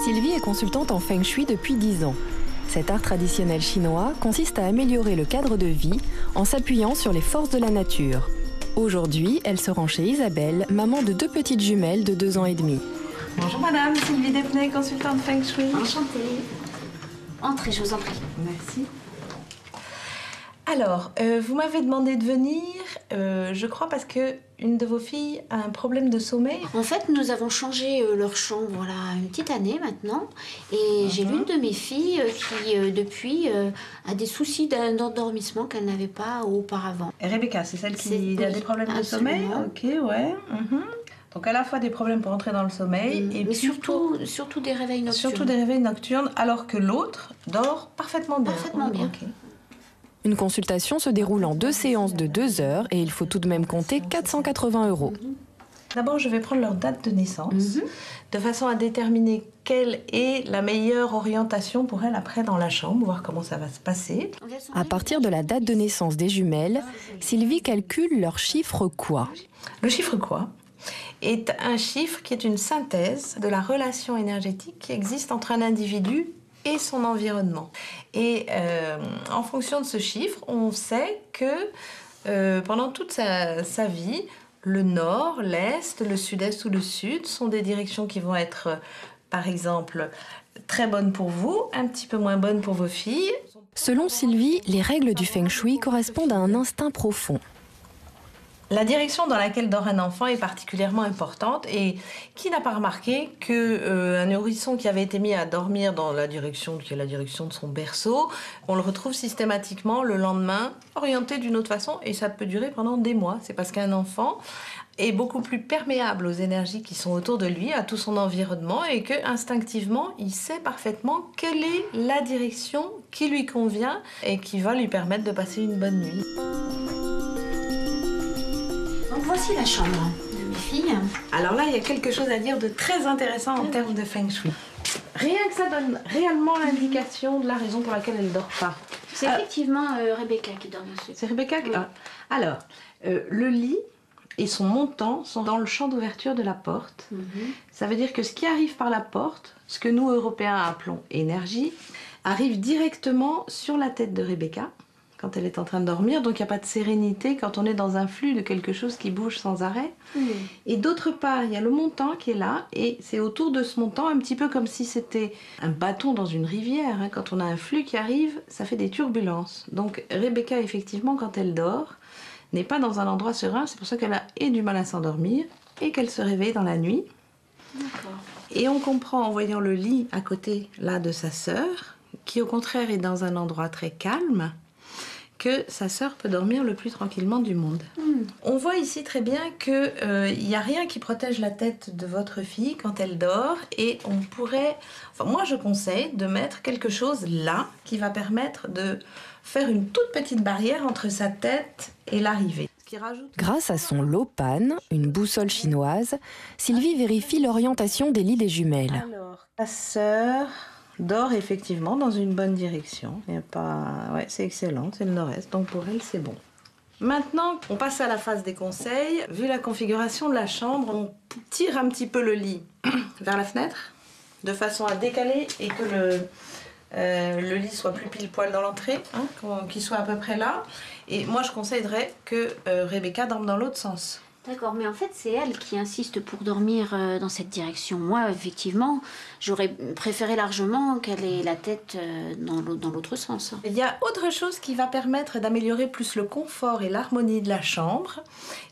Sylvie est consultante en Feng Shui depuis 10 ans. Cet art traditionnel chinois consiste à améliorer le cadre de vie en s'appuyant sur les forces de la nature. Aujourd'hui, elle se rend chez Isabelle, maman de 2 petites jumelles de 2 ans et demi. Bonjour madame, Sylvie Depnay, consultante Feng Shui. Enchantée. Entrez, je vous en prie. Merci. Alors, vous m'avez demandé de venir, je crois parce que une de vos filles a un problème de sommeil. En fait, nous avons changé leur chambre, voilà, une petite année maintenant. Et j'ai l'une de mes filles qui, depuis, a des soucis d'endormissement qu'elle n'avait pas auparavant. Et Rebecca, c'est celle qui a des problèmes de sommeil? Ok, ouais. Donc à la fois des problèmes pour entrer dans le sommeil, et mais puis surtout des réveils nocturnes. Surtout des réveils nocturnes, alors que l'autre dort parfaitement bien. Parfaitement bien. Okay. Une consultation se déroule en 2 séances de 2 heures et il faut tout de même compter 480 €. D'abord, je vais prendre leur date de naissance, de façon à déterminer quelle est la meilleure orientation pour elle après dans la chambre, voir comment ça va se passer. À partir de la date de naissance des jumelles, Sylvie calcule leur chiffre quoi. Le chiffre quoi est un chiffre qui est une synthèse de la relation énergétique qui existe entre un individu et son environnement. Et en fonction de ce chiffre, on sait que pendant toute sa vie, le nord, l'est, le sud-est ou le sud sont des directions qui vont être, par exemple, très bonnes pour vous, un petit peu moins bonnes pour vos filles. Selon Sylvie, les règles du Feng Shui correspondent à un instinct profond. La direction dans laquelle dort un enfant est particulièrement importante et qui n'a pas remarqué qu'un nourrisson qui avait été mis à dormir dans la direction qui est la direction de son berceau, on le retrouve systématiquement le lendemain orienté d'une autre façon et ça peut durer pendant des mois. C'est parce qu'un enfant est beaucoup plus perméable aux énergies qui sont autour de lui, à tout son environnement et que instinctivement, il sait parfaitement quelle est la direction qui lui convient et qui va lui permettre de passer une bonne nuit. Voici la chambre de mes filles. Alors là, il y a quelque chose à dire de très intéressant en termes de Feng Shui. Rien que ça donne réellement l'indication de la raison pour laquelle elle ne dort pas. C'est effectivement Rebecca qui dort dessus. C'est Rebecca qui... Alors, le lit et son montant sont dans le champ d'ouverture de la porte. Ça veut dire que ce qui arrive par la porte, ce que nous, Européens, appelons énergie, arrive directement sur la tête de Rebecca quand elle est en train de dormir, donc il n'y a pas de sérénité quand on est dans un flux de quelque chose qui bouge sans arrêt. Et d'autre part, il y a le montant qui est là, et c'est autour de ce montant, un petit peu comme si c'était un bâton dans une rivière. Quand on a un flux qui arrive, ça fait des turbulences. Donc Rebecca, effectivement, quand elle dort, n'est pas dans un endroit serein, c'est pour ça qu'elle a et du mal à s'endormir, et qu'elle se réveille dans la nuit. Et on comprend en voyant le lit à côté, là, de sa sœur, qui au contraire est dans un endroit très calme, que sa sœur peut dormir le plus tranquillement du monde. On voit ici très bien qu'il n'y a rien qui protège la tête de votre fille quand elle dort et on pourrait... Enfin, moi, je conseille de mettre quelque chose là qui va permettre de faire une toute petite barrière entre sa tête et l'arrivée. Grâce à son lopan, une boussole chinoise, Sylvie vérifie l'orientation des lits des jumelles. Alors, sa sœur dort effectivement dans une bonne direction. Il y a pas... ouais, c'est excellent, c'est le nord-est, donc pour elle c'est bon. Maintenant, on passe à la phase des conseils. Vu la configuration de la chambre, on tire un petit peu le lit vers la fenêtre, de façon à décaler et que le lit soit plus pile poil dans l'entrée, qu'il soit à peu près là. Et moi je conseillerais que Rebecca dorme dans l'autre sens. D'accord, mais en fait, c'est elle qui insiste pour dormir dans cette direction. Moi, effectivement, j'aurais préféré largement qu'elle ait la tête dans l'autre sens. Il y a autre chose qui va permettre d'améliorer plus le confort et l'harmonie de la chambre,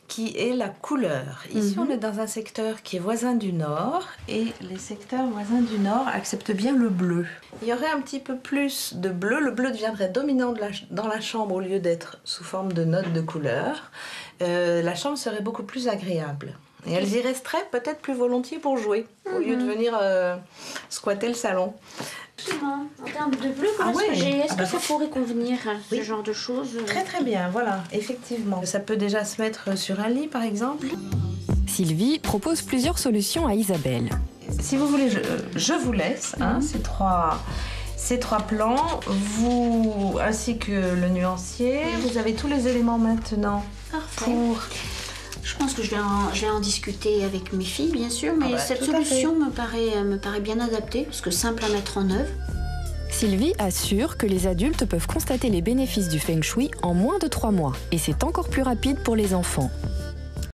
qui est la couleur. Ici, on est dans un secteur qui est voisin du nord, et les secteurs voisins du nord acceptent bien le bleu. Il y aurait un petit peu plus de bleu. Le bleu deviendrait dominant dans la chambre au lieu d'être sous forme de notes de couleur. La chambre serait beaucoup plus agréable. Et elles y resteraient peut-être plus volontiers pour jouer, au lieu de venir squatter le salon. Justement, en termes de bleu, est-ce que ça pourrait convenir, ce genre de choses? Très très bien, voilà, effectivement. Ça peut déjà se mettre sur un lit, par exemple. Sylvie propose plusieurs solutions à Isabelle. Si vous voulez, je vous laisse ces trois plans, ainsi que le nuancier. Vous avez tous les éléments maintenant pour Je pense que je vais en discuter avec mes filles, bien sûr, mais cette solution me paraît bien adaptée, parce que simple à mettre en œuvre. Sylvie assure que les adultes peuvent constater les bénéfices du Feng Shui en moins de 3 mois. Et c'est encore plus rapide pour les enfants.